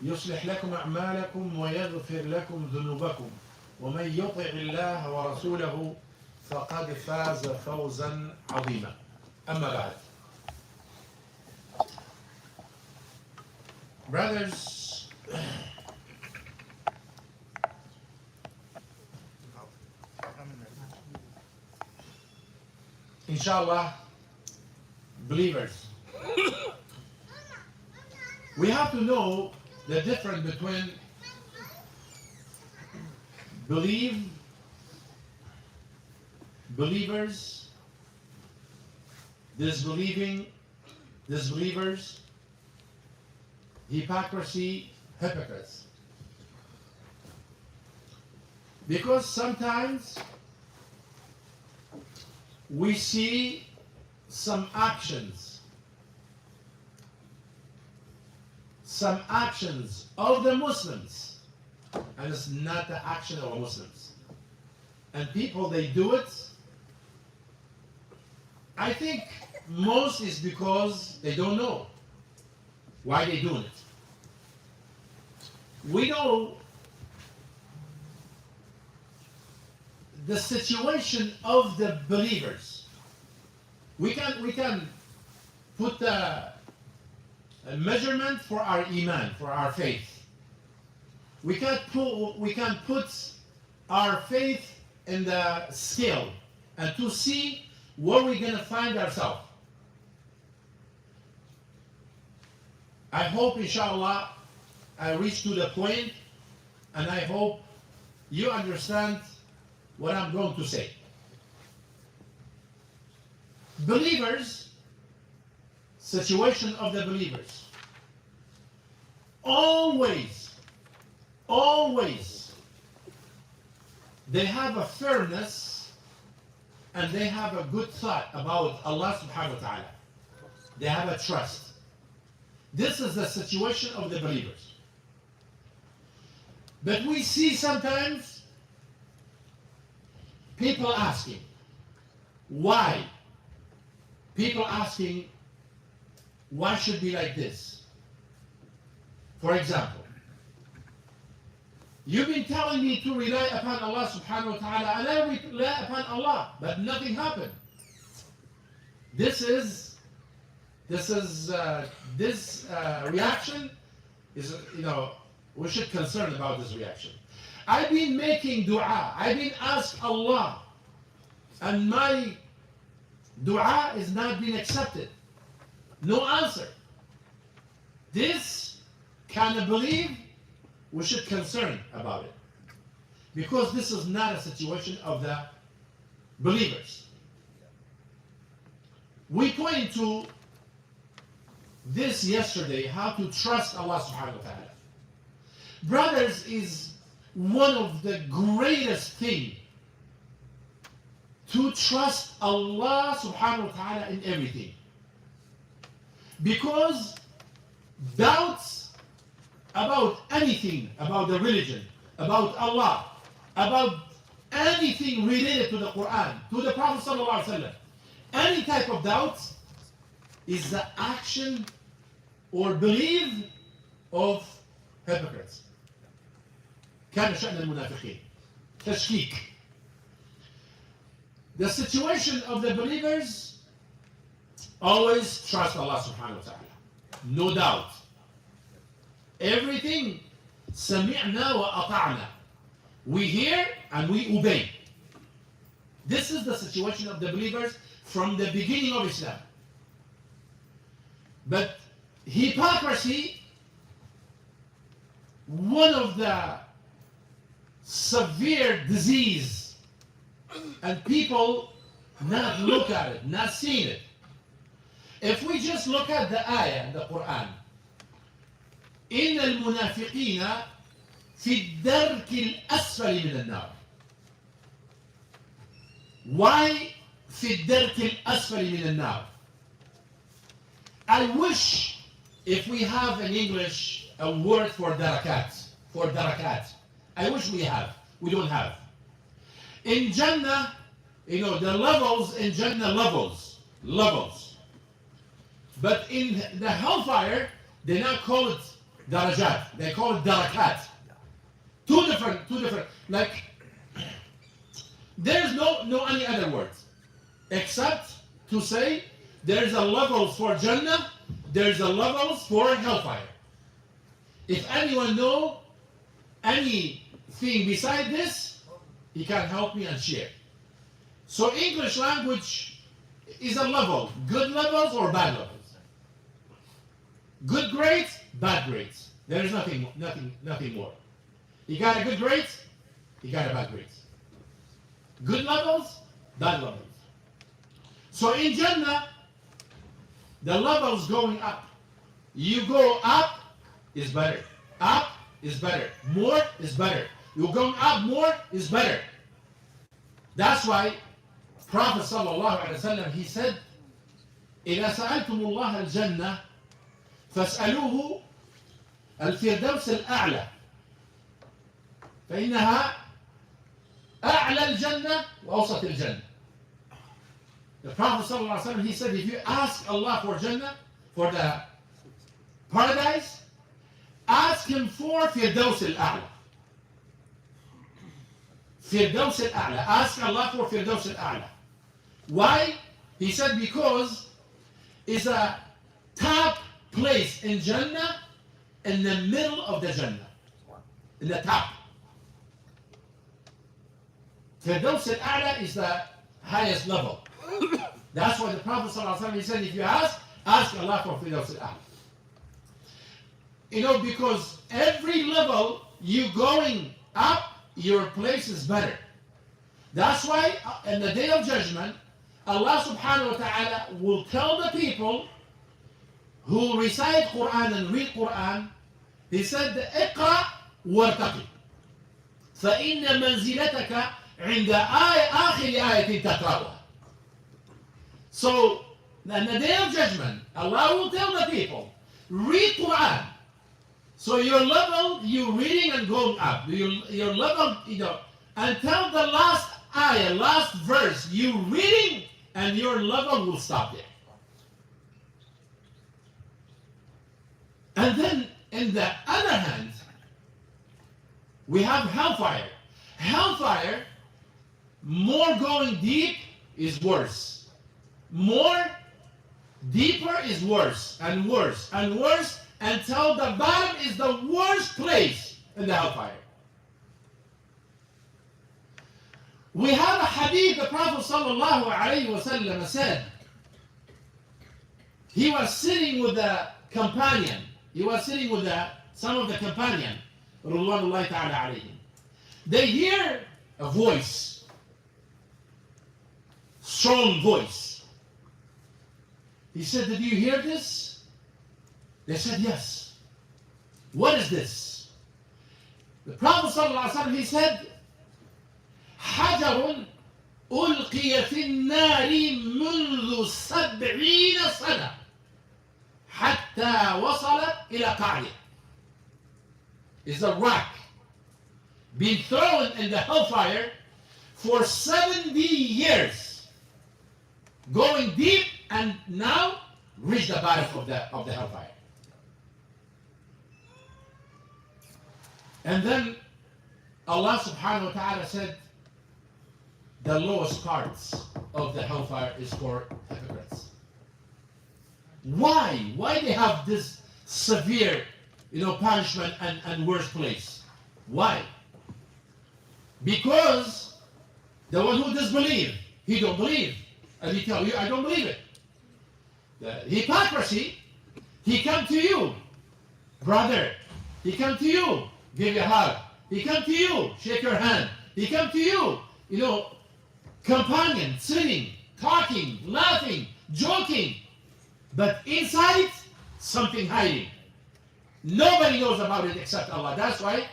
يصلح لكم أعمالكم ويغفر لكم ذنوبكم ومن يطع الله ورسوله فقد فاز فوزا عظيما. أما بعد. Brothers, inshallah, believers, we have to know the difference between believers, disbelievers, hypocrisy, hypocrites. Because sometimes we see some actions of the Muslims, and it's not the action of Muslims. And people, they do it. I think most is because they don't know why they're doing it. We know the situation of the believers. We can put a measurement for our iman, for our faith. We can put our faith in the scale and to see where we're going to find ourselves. I hope, inshallah, I reach to the point, and I hope you understand what I'm going to say. Believers, situation of the believers. Always, they have a firmness and they have a good thought about Allah subhanahu wa ta'ala. They have a trust. This is the situation of the believers. But we see sometimes people asking, why? People asking, why should be like this? For example, you've been telling me to rely upon Allah subhanahu wa ta'ala, and I rely upon Allah, but nothing happened. This reaction is, we should concern about this reaction. I've been making dua, I've been asking Allah, and my dua is not being accepted. No answer. This kind of belief, we should concern about it. Because this is not a situation of the believers. We pointed to this yesterday, how to trust Allah subhanahu wa ta'ala. Brothers, is one of the greatest things to trust Allah subhanahu wa ta'ala in everything. Because doubts about anything, about the religion, about Allah, about anything related to the Quran, to the Prophet sallallahu alaihi wasallam, any type of doubt is the action or belief of hypocrites. كان شأن المنافقين تشكيك. The situation of the believers, always trust Allah subhanahu wa ta'ala. No doubt. Everything, سمعنا وأطعنا. We hear and we obey. This is the situation of the believers from the beginning of Islam. But hypocrisy, one of the severe disease, and people not look at it, not seeing it. If we just look at the ayah in the Quran, إن المنافقين في الدرك الأسفل من النار. Why في الدرك الأسفل من النار? I wish if we have in English a word for darakat. I wish we have. We don't have. In Jannah, the levels in Jannah, levels. But in the hellfire, they now call it darajat. They call it darakat. Two different, like, there's no any other words except to say there's a levels for Jannah, there's a levels for hellfire. If anyone know anything beside this, he can help me and share. So English language is a level, good levels or bad levels. Good grades, bad grades. There is nothing more. You got a good grade, you got a bad grade. Good levels, bad levels. So in Jannah, the levels going up. You go up is better. Up is better. More is better. You're going up more is better. That's why Prophet sallallahu alaihi wasallam, he said, إذا سألتم الله الجنة فاسألوه الفردوس الأعلى فإنها أعلى الجنة وأوسط الجنة. The Prophet sallallahu alaihi wasallam, he said, if you ask Allah for Jannah, for the paradise, ask him for Firdaus al-A'la. Firdaus al-A'la. Ask Allah for Firdaus al-A'la. Why? He said because it's a top place in Jannah, in the middle of the Jannah. In the top. Firdaus al-A'la is the highest level. That's why the Prophet ﷺ, he said, if you ask Allah for Firdaus al-A'la. You know, because every level you going up, your place is better. That's why in the day of judgment, Allah subhanahu wa ta'ala will tell the people who recite Quran and read Quran, he said, اقرأ وارتقي فإن منزلتك عند آخر آية تقرأها. So, in the day of judgment, Allah will tell the people, read Quran. So your level, you reading and going up. Your level, until the last ayah, last verse, you reading and your level will stop there. And then, in the other hand, we have hellfire. Hellfire, more going deep is worse. More deeper is worse and worse and worse until the bottom is the worst place in the hellfire. We have a hadith, the Prophet sallallahu alayhi wa sallam said, he was sitting with a companion. He was sitting with some of the companion, Ridwanullahi ta'ala alayhim. They hear a voice, strong voice. He said, did you hear this? They said, yes. What is this? The Prophet ﷺ, he said, حجر ألقي في النار منذ 70 سنة حتى وصلت إلى قعره. Is a rock being thrown in the hellfire for 70 years, going deep and now reach the bottom of the hellfire. And then Allah subhanahu wa ta'ala said, the lowest parts of the hellfire is for hypocrites. Why? Why they have this severe, punishment and worse place? Why? Because the one who disbelieve, he don't believe. And he tell you, I don't believe it. The hypocrisy, he come to you, brother. He come to you, give you a hug. He come to you, shake your hand. He come to you, companion, sitting, talking, laughing, joking. But inside, something hiding. Nobody knows about it except Allah. That's why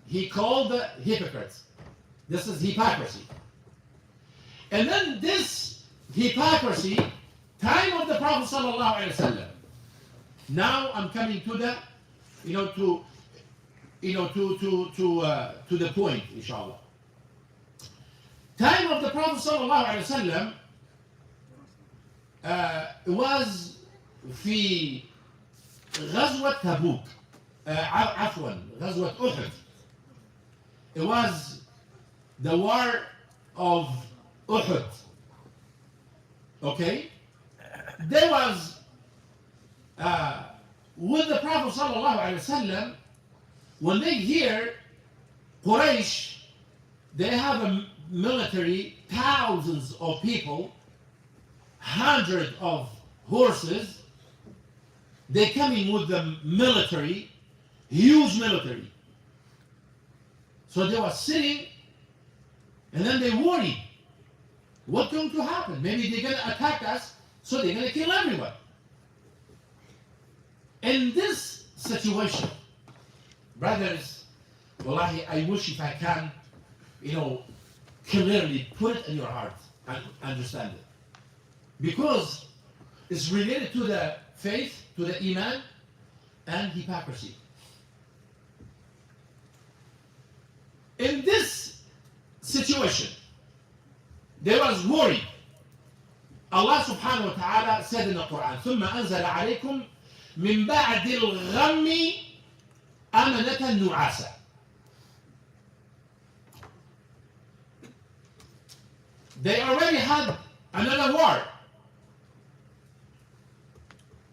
he called the hypocrites. This is hypocrisy. And then this hypocrisy, time of the Prophet sallallahu alaihi wasallam. Now I'm coming to the, to the point, inshallah. Time of the Prophet sallallahu alaihi wasallam was في غزوة تبوك. عفوا غزوة أحد. It was the war of Uhud. Okay? There was with the Prophet sallallahu alaihi wasallam, when they hear Quraysh, they have a military, thousands of people, hundreds of horses. They coming with the military, huge military. So they were sitting, and then they worried, what's going to happen? Maybe they're going to attack us, so they're going to kill everyone. In this situation, brothers, wallahi, I wish if I can, clearly put it in your heart and understand it. Because it's related to the faith, to the iman, and hypocrisy. In this situation, there was worry. Allah subhanahu wa ta'ala said in the Quran, ثُمَّ أَنزَلَ عَلَيْكُمْ مِنْ بَعْدِ الْغَمِّ أَمَنَةً نُعَاسًا. They already had another war.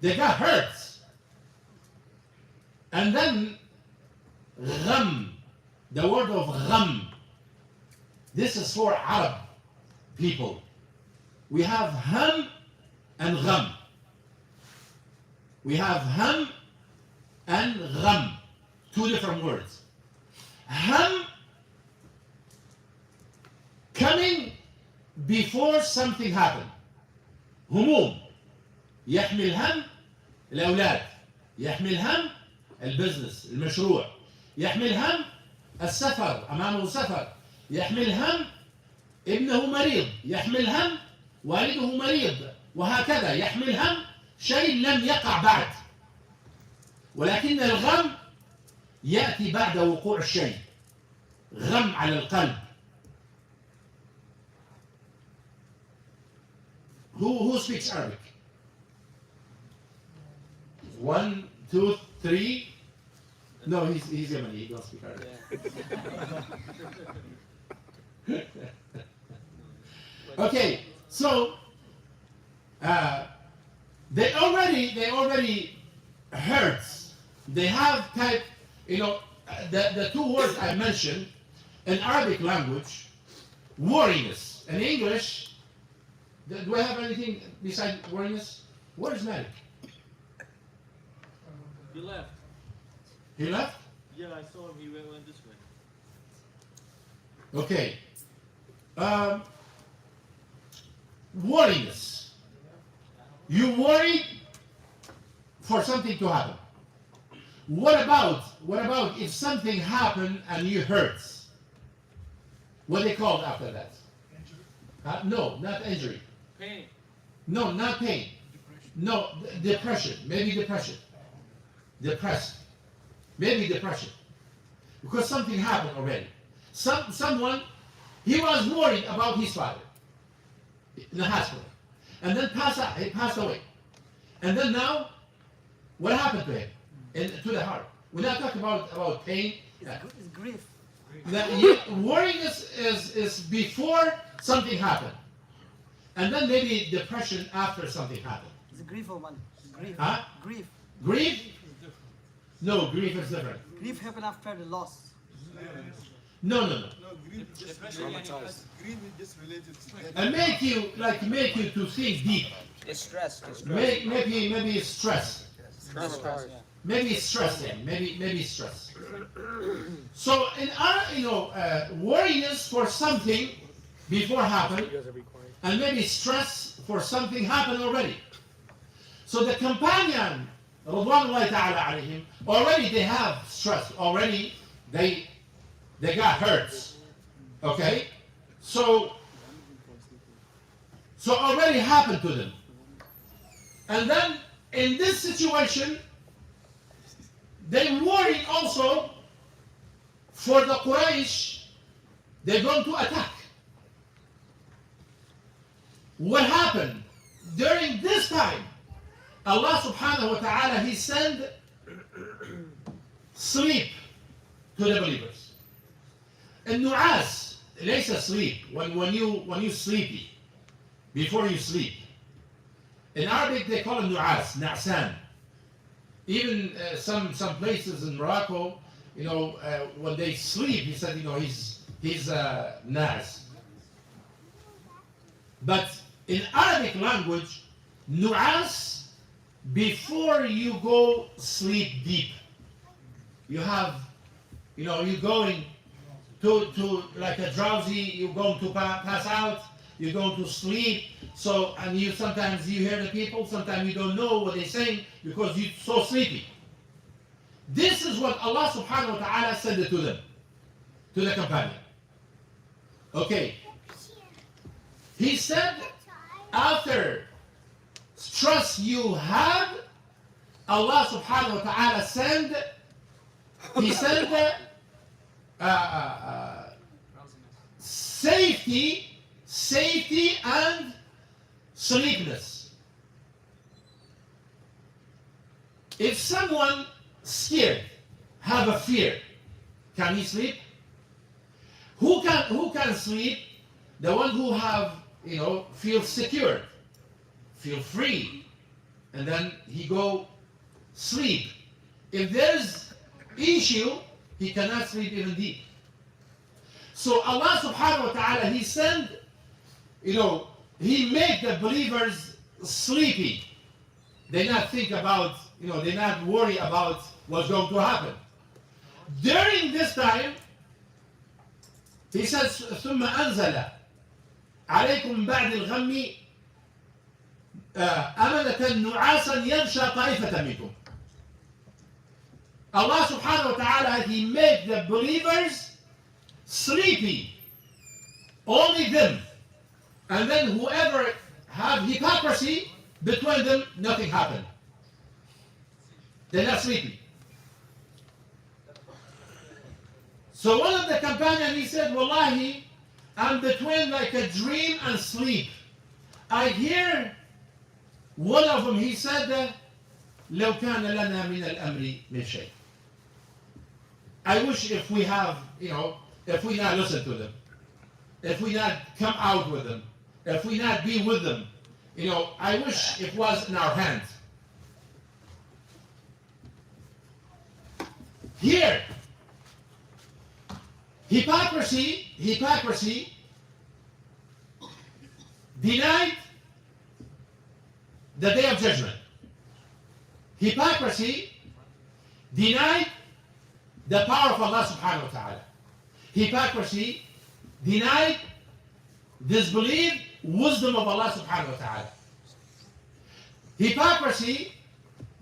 They got hurt. And then غم, the word of غم, this is for Arab people. We have ham and غم. We have ham and غم, two different words. Ham coming before something happened. هموم, يحمل هم الأولاد, يحمل هم البزنس, المشروع, يحمل هم السفر, أمامه سفر, يحمل هم ابنه مريض, يحمل هم والده مريض, وهكذا يحمل هم شيء لم يقع بعد. ولكن الغم يأتي بعد وقوع الشيء. غم على القلب. Who speaks Arabic? 1, 2, 3. No, he's Yemeni. He don't speak Arabic. Okay, so they already hurt. They have type, the two words I mentioned in Arabic language, worriness. In English, do I have anything besides worriness? Where is Malik? He left. He left? Yeah, I saw him. He went this way. Okay. Worriness. You worry for something to happen. What about if something happened and you hurt? What they called after that? Injury? No, not injury. Pain. No, not pain. Depression. No, depression. Maybe depression. Depressed. Maybe depression. Because something happened already. Someone, he was worried about his father in the hospital. And then he passed away. And then now, what happened to him? To the heart. We're not talking about pain. It's grief. Worrying is before something happened. And then maybe depression after something happened. It's a grief, man. Grief. Huh? Grief. Grief? No, grief is different. Grief happened after the loss. No. No, grief is just traumatized. Grief is just related to death. And make you to think deep. It's stress. Maybe it's stress. Stress. Maybe it's stress then. Maybe it's stress. So in our worriness for something before happened, and maybe stress for something happened already. So the companion, Radwanullahi ta'ala alayhim, already they have stress. Already they got hurt. Okay? So already happened to them. And then in this situation, they worry also for the Quraysh, they're going to attack. What happened? During this time, Allah subhanahu wa ta'ala, He sent sleep to the believers. النعاس ليس sleep. When you sleepy, before you sleep. In Arabic they call it nu'as, na'san. Even some places in Morocco, when they sleep, he said, he's nas. But in Arabic language, nu'as, before you go sleep deep, you have, you're going to like a drowsy, you're going to pass out, you're going to sleep. So, and sometimes you hear the people, sometimes you don't know what they're saying because you're so sleepy. This is what Allah subhanahu wa ta'ala said to them, to the companion. Okay. He said, after stress you had, Allah subhanahu wa ta'ala sent safety and sleepiness. If someone scared, have a fear, can he sleep? Who can sleep? The one who feel secure, feel free, and then he go sleep. If there's issue, he cannot sleep even deep. So Allah subhanahu wa ta'ala, He sent, He made the believers sleepy. They not think about, they not worry about what's going to happen. During this time, He says, ثم أنزل عليكم بعد الغم أمنة نعاسا يغشى طائفة منكم. Allah subhanahu wa ta'ala, He made the believers sleepy, only them. And then whoever have hypocrisy between them, nothing happened. They're not sleepy. So one of the companions, he said, Wallahi, I'm between like a dream and sleep. I hear one of them, he said, لو كان لنا من الأمر من شيء. I wish if we have, if we not listen to them, if we not come out with them, if we not be with them, I wish it was in our hands. Here, hypocrisy denied the day of judgment. Hypocrisy denied the power of Allah subhanahu wa ta'ala. Hypocrisy denied, disbelieved wisdom of Allah subhanahu wa ta'ala. Hypocrisy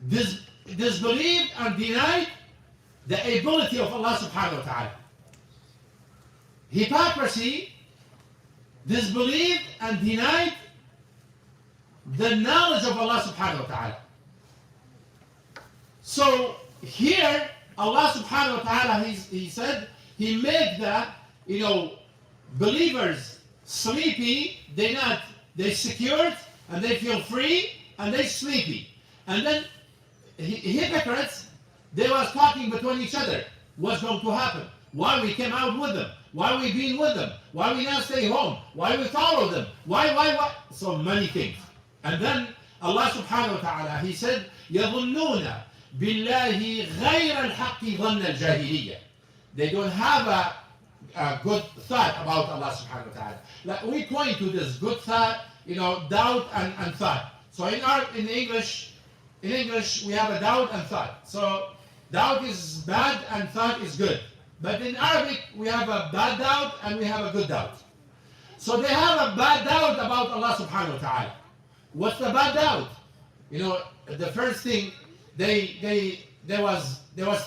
disbelieved and denied the ability of Allah subhanahu wa ta'ala. Hypocrisy disbelieved and denied the knowledge of Allah subhanahu wa ta'ala. So here, Allah subhanahu wa ta'ala, he said, He made the, believers sleepy, they secured, and they feel free, and they sleepy. And then hypocrites, they was talking between each other. What's going to happen? Why we came out with them? Why we been with them? Why we not stay home? Why we follow them? Why? So many things. And then Allah subhanahu wa ta'ala, He said, يَظُنُّونَ بِاللَّهِ غَيْرَ الْحَقِّ ظَنَّ الْجَاهِلِيَّةِ. They don't have a good thought about Allah subhanahu wa ta'ala. Like we point to this good thought, doubt and thought. So in English we have a doubt and thought. So doubt is bad and thought is good. But in Arabic we have a bad doubt and we have a good doubt. So they have a bad doubt about Allah subhanahu wa ta'ala. What's the bad doubt? The first thing they was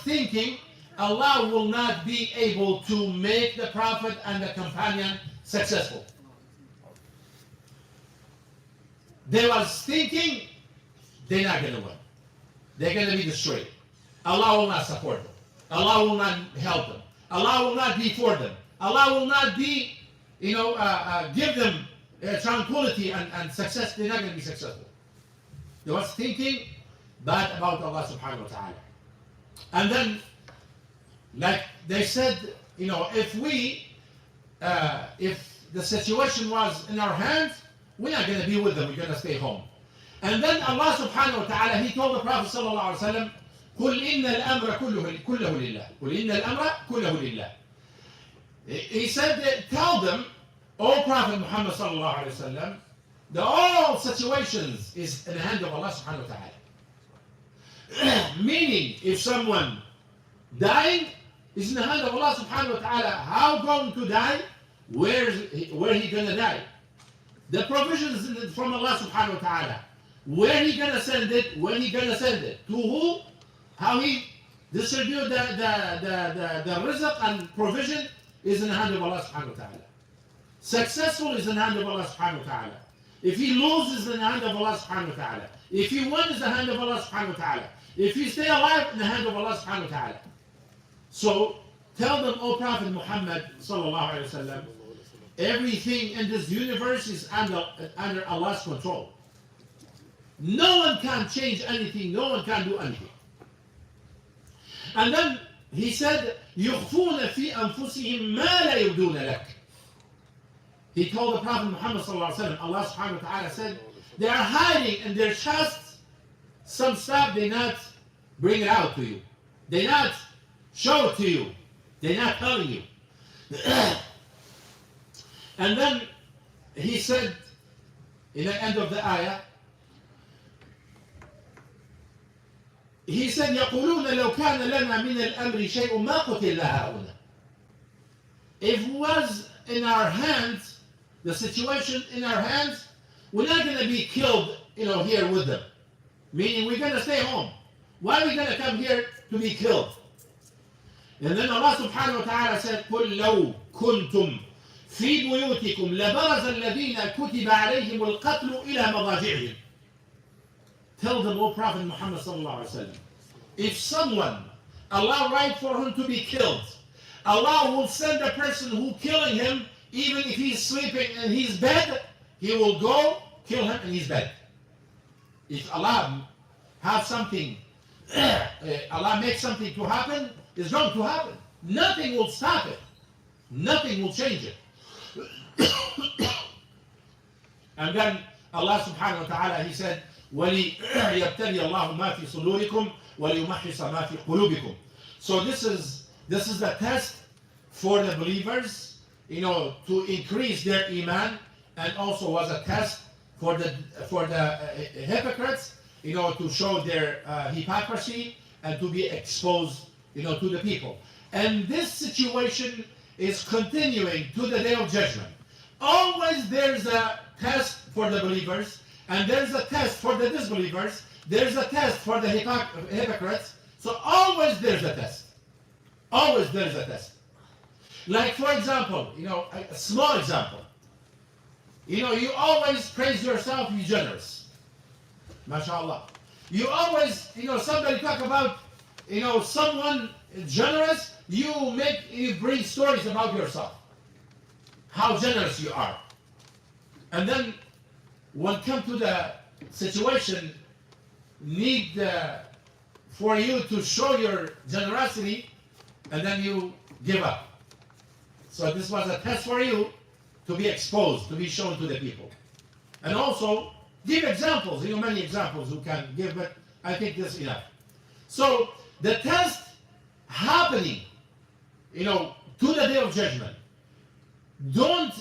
thinking Allah will not be able to make the Prophet and the companion successful. They was thinking they're not going to win. They're going to be destroyed. Allah will not support them. Allah will not help them. Allah will not be for them. Allah will not be, give them tranquility and success. They're not going to be successful. They was thinking bad about Allah subhanahu wa ta'ala. And then Like they said, if the situation was in our hands, we're not going to be with them, we're going to stay home. And then Allah subhanahu wa ta'ala, He told the Prophet sallallahu alayhi wa sallam, قُلْ إِنَّ الْأَمْرَ كُلَّهُ لِلَّهِ قُلْ إِنَّ الْأَمْرَ كُلَّهُ لِلَّهِ. He said, tell them, O Prophet Muhammad sallallahu alayhi wa sallam, that all situations is in the hand of Allah subhanahu wa ta'ala. Meaning, if someone dying, is in the hand of Allah subhanahu wa ta'ala. How going to die? Where he gonna die? The provisions from Allah subhanahu wa ta'ala. Where he gonna send it? When he gonna send it? To who? How he distribute the rizq and provision is in the hand of Allah subhanahu wa ta'ala. Successful is in the hand of Allah subhanahu wa ta'ala. If he loses, in the hand of Allah subhanahu wa ta'ala. If he wins, in the hand of Allah subhanahu wa ta'ala. If he stay alive, in the hand of Allah subhanahu wa ta'ala. So tell them, O Prophet Muhammad sallallahu alayhi wa sallam, everything in this universe is under Allah's control. No one can change anything, no one can do anything. And then he said, يُخْفُونَ فِي أَنفُسِهِمْ مَا لَا يُبْدُونَ لَكَ. He told the Prophet Muhammad sallallahu alayhi wa sallam, Allah subhanahu wa ta'ala said, they are hiding in their chests some stuff they not bring it out to you. They not show it to you. They're not telling you. And then he said in the end of the ayah, he said, يَقُولُونَ لَوْ كَانَ لَنَا مِنَ الْأَمْرِ شَيْءٌ مَا قُتِلْنَا هَؤُلَاءِ. If it was in our hands, the situation in our hands, we're not going to be killed, here with them. Meaning we're going to stay home. Why are we going to come here to be killed? And then Allah subhanahu wa ta'ala said, قُلْ لَوْ كُنْتُمْ فِي بُيُوتِكُمْ لَبَرَزَ الَّذِينَ كُتِبَ عَلَيْهِمُ الْقَتْلُ إِلَى مَضَاجِعِهِمْ. Tell them, O Prophet Muhammad sallallahu alayhi wa sallam, if someone, Allah write for him to be killed, Allah will send the person who killing him, even if he's sleeping in his bed, He will go kill him in his bed. If Allah have something, Allah makes something to happen, it's going to happen. Nothing will stop it. Nothing will change it. And then Allah subhanahu wa ta'ala, He said, وَلِيَبْتَلِيَ اللَّهُ مَا فِي صُدُورِكُمْ وَلِيُمَحِّصَ مَا فِي قُلُوبِكُم. So this is the test for the believers, to increase their iman, and also was a test for the hypocrites, to show their hypocrisy and to be exposed, to the people. And this situation is continuing to the day of judgment. Always there's a test for the believers, and there's a test for the disbelievers. There's a test for the hypocrites. So always there's a test. Always there's a test. Like for example, a small example. You always praise yourself, you're generous. MashaAllah. You always, somebody talk about, someone generous, you bring stories about yourself. How generous you are. And then when come to the situation, need for you to show your generosity, and then you give up. So this was a test for you to be exposed, to be shown to the people. And also, give examples. Many examples you can give, but I think this is enough. So, the test happening, to the day of judgment. Don't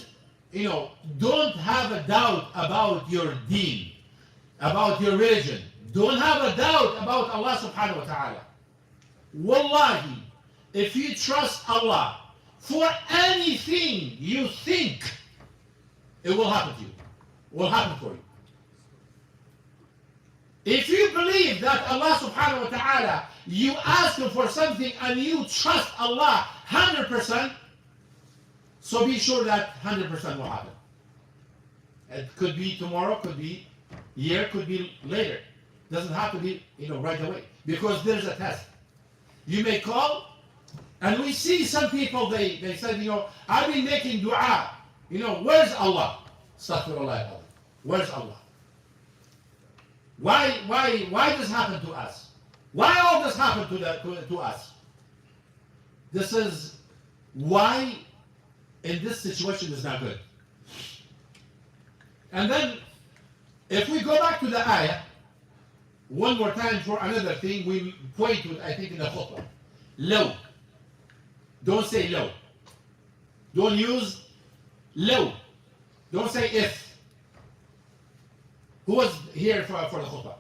have a doubt about your deen, about your religion. Don't have a doubt about Allah subhanahu wa ta'ala. Wallahi, if you trust Allah, for anything you think, it will happen to you. It will happen for you. If you believe that Allah subhanahu wa ta'ala, you ask Him for something and you trust Allah 100%, so be sure that 100% will happen. It could be tomorrow, could be year, could be later. Doesn't have to be, right away. Because there's a test. You may call, and we see some people, they said, I've been making dua. Where's Allah? Astaghfirullah. Where's Allah? Why this happened to us? Why all this happened to us? this is why in this situation is not good. And then, if we go back to the ayah, one more time for another thing, we point to, I think, in the khutbah. Low. Don't say low. Don't use low. Don't say if. Who was here for the khutbah?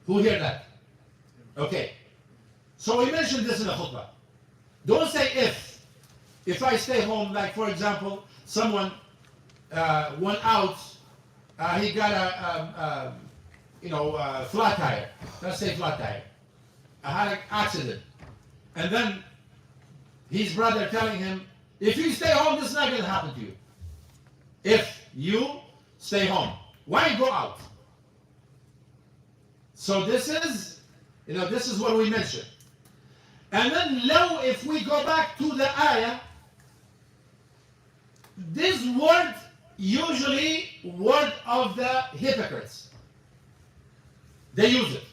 Who heard that? Okay. So we mentioned this in the khutbah. Don't say if. If I stay home, like for example, someone went out, he got a flat tire. Let's say flat tire. Had an accident. And then his brother telling him, if you stay home, this is not going to happen to you. If you stay home. Why go out? So this is what we mentioned. And then low, if we go back to the ayah, this word usually word of the hypocrites. They use it.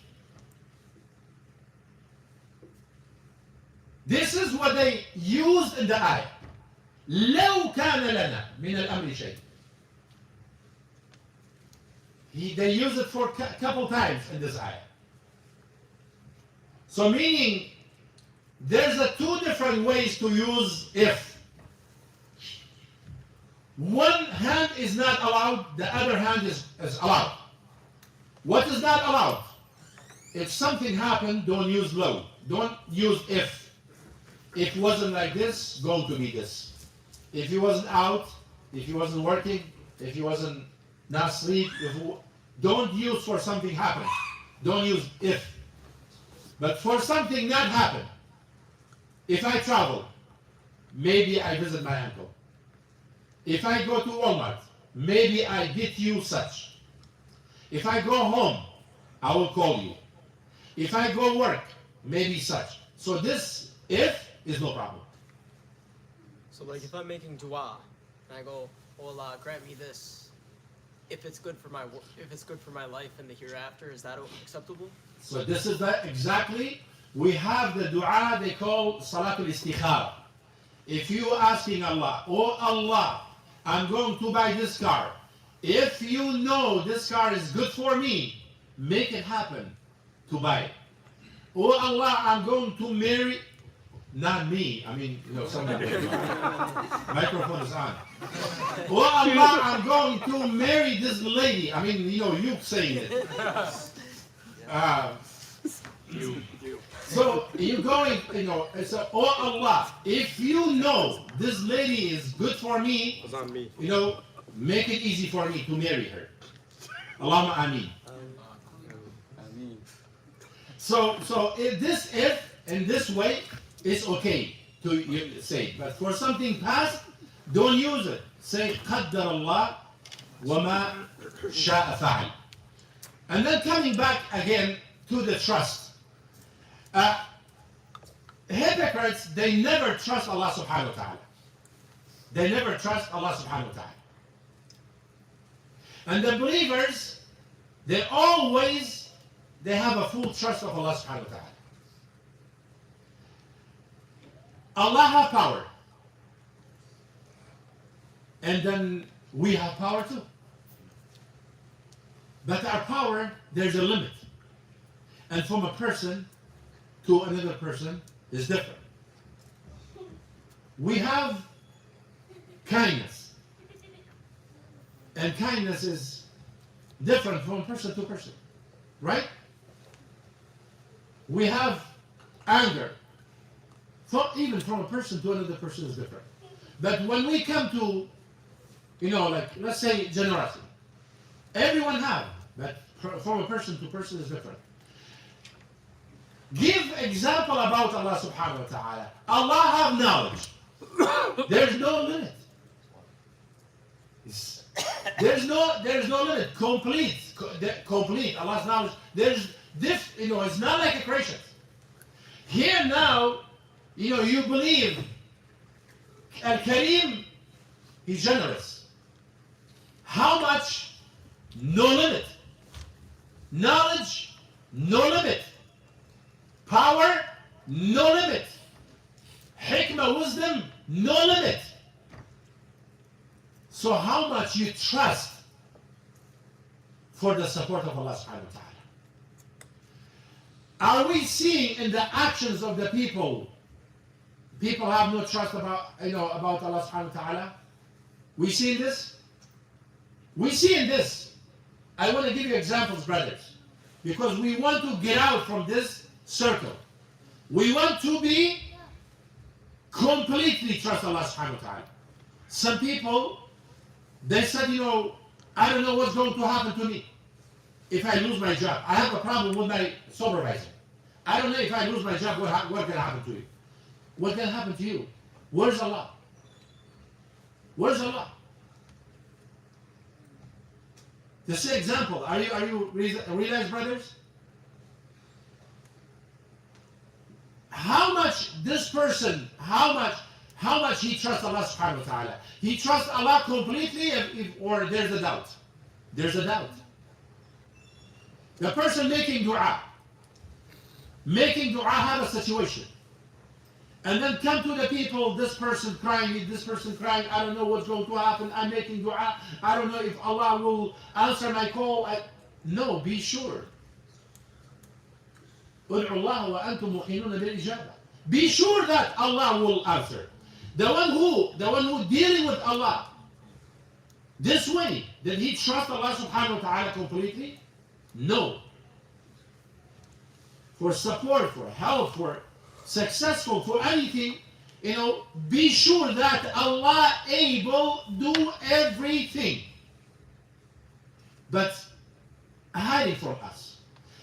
This is what they used in the ayah. لو كان لنا من الأمر شيء. They use it for a couple times in this ayah. So meaning, there's two different ways to use if. One hand is not allowed, the other hand is allowed. What is not allowed? If something happened, don't use low. Don't use if. If it wasn't like this, going to be this. If he wasn't out, if he wasn't working, if he wasn't not asleep, don't use for something happened. Don't use if. But for something not happen, if I travel, maybe I visit my uncle. If I go to Walmart, maybe I get you such. If I go home, I will call you. If I go work, maybe such. So this if is no problem. So like if I'm making dua and I go, oh Allah, grant me this, if it's good for my life in the hereafter, is that acceptable? So this is exactly, we have the dua they call Salatul Istikhara. If you asking Allah, oh Allah, I'm going to buy this car. If you know this car is good for me, make it happen to buy it. Oh Allah, I'm going to marry, not me, I mean, someone. Microphone is on. Oh Allah, I'm going to marry this lady. I mean, you saying it. So you're going, so, oh Allah, if you know this lady is good for me, make it easy for me to marry her. Allahumma ameen. So if in this way, it's okay to say. But for something past, don't use it. Say, قدر الله وما شاء فعل. And then coming back again to the trust. Hypocrites, they never trust Allah subhanahu wa ta'ala. They never trust Allah subhanahu wa ta'ala. And the believers, they have a full trust of Allah subhanahu wa ta'ala. Allah has power. And then we have power too. But our power, there's a limit. And from a person to another person is different. We have kindness. And kindness is different from person to person. Right? We have anger. Even from a person to another person is different. But when we come to, let's say generosity. Everyone have, but from a person to person is different. Give example about Allah subhanahu wa ta'ala. Allah have knowledge. There's no limit. There's no limit. Complete. Allah's knowledge. It's not like a creation. Here now, you believe Al-Kareem, he's generous. How much? No limit. Knowledge, no limit. Power, no limit. a wisdom, no limit. So how much you trust for the support of Allah subhanahu wa ta'ala? Are we seeing in the actions of the people have no trust about Allah subhanahu wa ta'ala? We see this? We see in this. I want to give you examples, brothers, because we want to get out from this circle. We want to be completely trust Allah subhanahu wa ta'ala. Some people, they said, I don't know what's going to happen to me if I lose my job. I have a problem with my supervisor. I don't know if I lose my job, what's going to happen to you? What's going to happen to you? Where's Allah? Where's Allah? The same example. Are you realize, brothers? How much this person, how much he trusts Allah subhanahu wa ta'ala? He trusts Allah completely, or there's a doubt? There's a doubt. The person making dua have a situation, and then come to the people, this person crying, I don't know what's going to happen, I'm making dua, I don't know if Allah will answer my call. No, be sure. Be sure that Allah will answer. The one who dealing with Allah this way, did he trust Allah subhanahu wa ta'ala completely? No. For support, for help, for successful, for anything, be sure that Allah able do everything. But hiding from us.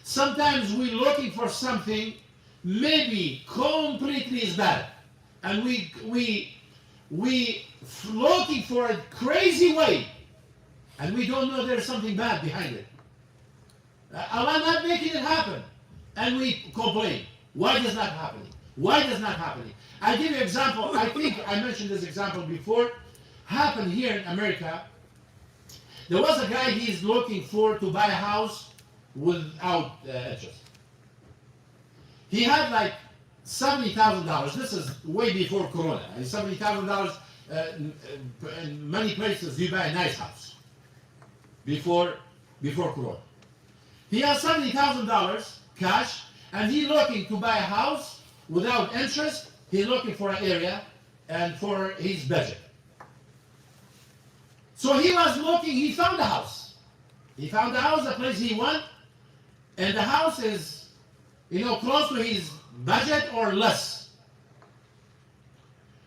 Sometimes we're looking for something maybe completely is bad, and we looking for a crazy way, and we don't know there's something bad behind it. Allah not making it happen, and we complain. Why is not happening? Why is not happening? I give you an example. I think I mentioned this example before. Happened here in America. There was a guy he's looking for to buy a house without interest. He had like $70,000. This is way before Corona. $70,000. In many places you buy a nice house before Corona. He has $70,000 cash, and he's looking to buy a house without interest. He's looking for an area and for his budget. So he was looking. He found a house. He found a house, the place he want, and the house is, close to his budget or less.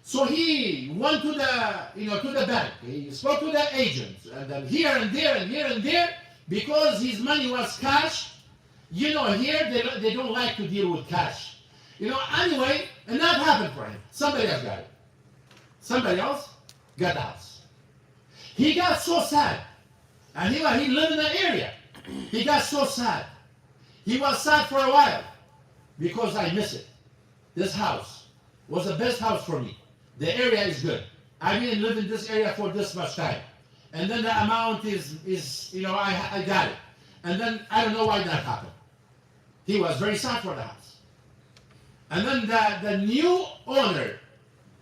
So he went to the bank. He spoke to the agent, and then here and there and here and there, because his money was cash. Here they don't like to deal with cash. Anyway, and that happened for him. Somebody else got it. Somebody else got the house. He got so sad, and he lived in the area. He got so sad. He was sad for a while because I miss it. This house was the best house for me. The area is good. I didn't live in this area for this much time. And then the amount is I got it. And then I don't know why that happened. He was very sad for the house. And then the new owner,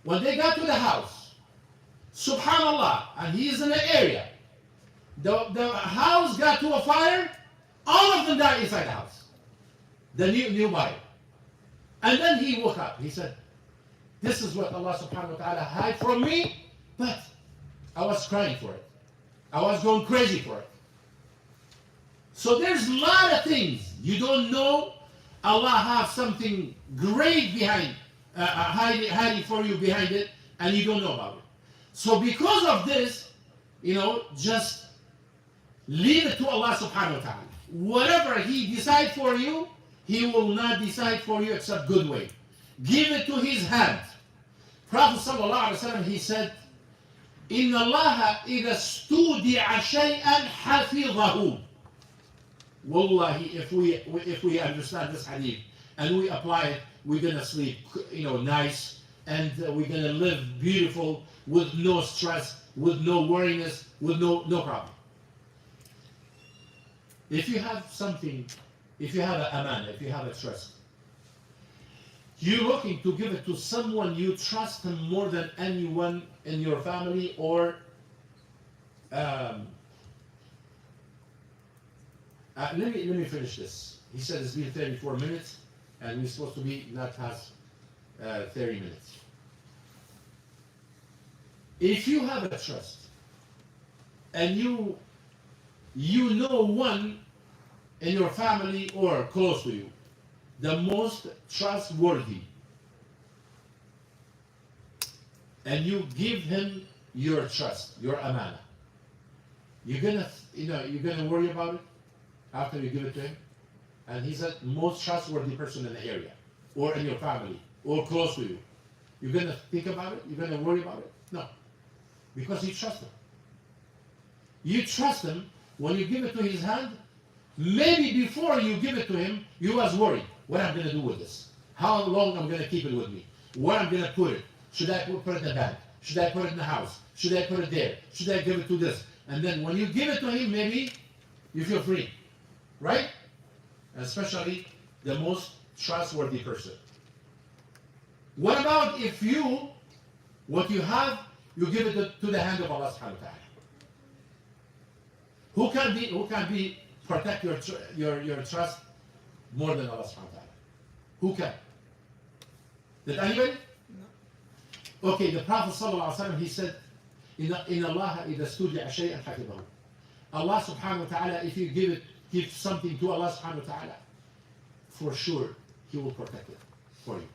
when they got to the house, subhanallah, and he's in the area, the house got to a fire, all of them died inside the house. The new buyer. And then he woke up. He said, this is what Allah subhanahu wa ta'ala had from me, but I was crying for it. I was going crazy for it. So there's a lot of things you don't know. Allah have something great behind, hiding for you behind it, and you don't know about it. So because of this, just leave it to Allah subhanahu wa ta'ala. Whatever He decide for you, He will not decide for you except good way. Give it to His hand. Prophet sallallahu alaihi wasallam, he said, "Inna Allah idha studi'a shay'an hafidhahu." Wallahi, if we understand this hadith and we apply it, we're gonna sleep, nice, and we're gonna live beautiful with no stress, with no worriness, with no problem. If you have something, if you have an amana, if you have a trust, You're looking to give it to someone you trust him more than anyone in your family, or let me finish this. He said it's been 34 minutes, and we're supposed to be not past 30 minutes. If you have a trust, and you know one in your family or close to you, the most trustworthy, and you give him your trust, your amana, you're gonna worry about it after you give it to him. And he's the most trustworthy person in the area, or in your family, or close to you. You're gonna think about it? You're gonna worry about it? No, because you trust him. You trust him. When you give it to his hand, maybe before you give it to him, you was worried. What I'm gonna do with this? How long I'm gonna keep it with me? Where I'm gonna put it? Should I put it in the bank? Should I put it in the house? Should I put it there? Should I give it to this? And then when you give it to him, maybe you feel free, right? Especially the most trustworthy person. What about if what you have, you give it to the hand of Allah subhanahu wa ta'ala? Who can protect your trust more than Allah subhanahu wa ta'ala? Who can? Did anybody? No. Okay, the Prophet sallallahu alaihi wasallam, he said, "In Allah إذا استودع شيئا حفظه." Allah subhanahu wa ta'ala, if you give something to Allah subhanahu wa ta'ala, for sure He will protect it for you.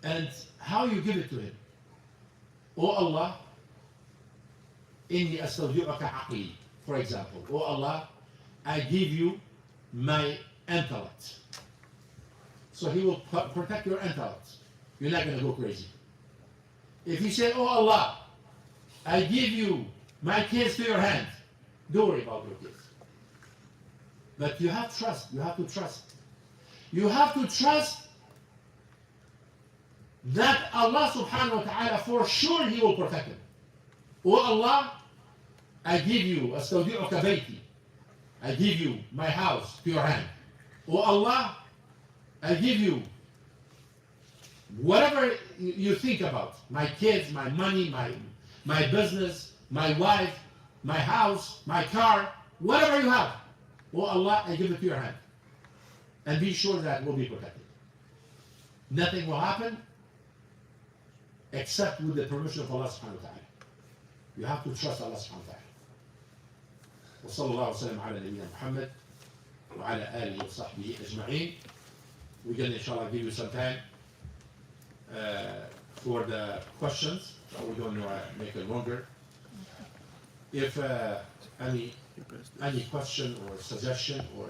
And how you give it to Him? Oh Allah, إني أستودعك عقلي. For example, oh Allah, I give you my intellect. So He will protect your intellect. You're not going to go crazy. If you say, oh Allah, I give you my kids to your hand, don't worry about your kids. But you have trust. You have to trust. You have to trust that Allah subhanahu wa ta'ala, for sure He will protect him. Oh Allah, I give you أستودعك بيتي. I give you my house to your hand. Oh Allah, I give you whatever you think about. My kids, my money, my business, my wife, my house, my car, whatever you have. Oh Allah, I give it to your hand. And be sure that it will be protected. Nothing will happen except with the permission of Allah subhanahu wa ta'ala. You have to trust Allah subhanahu wa ta'ala. وصلى الله وسلم على نبينا محمد وعلى آله وصحبه أجمعين. We're going to inshallah give you some time for the questions. We're going to make it longer. If any question or suggestion or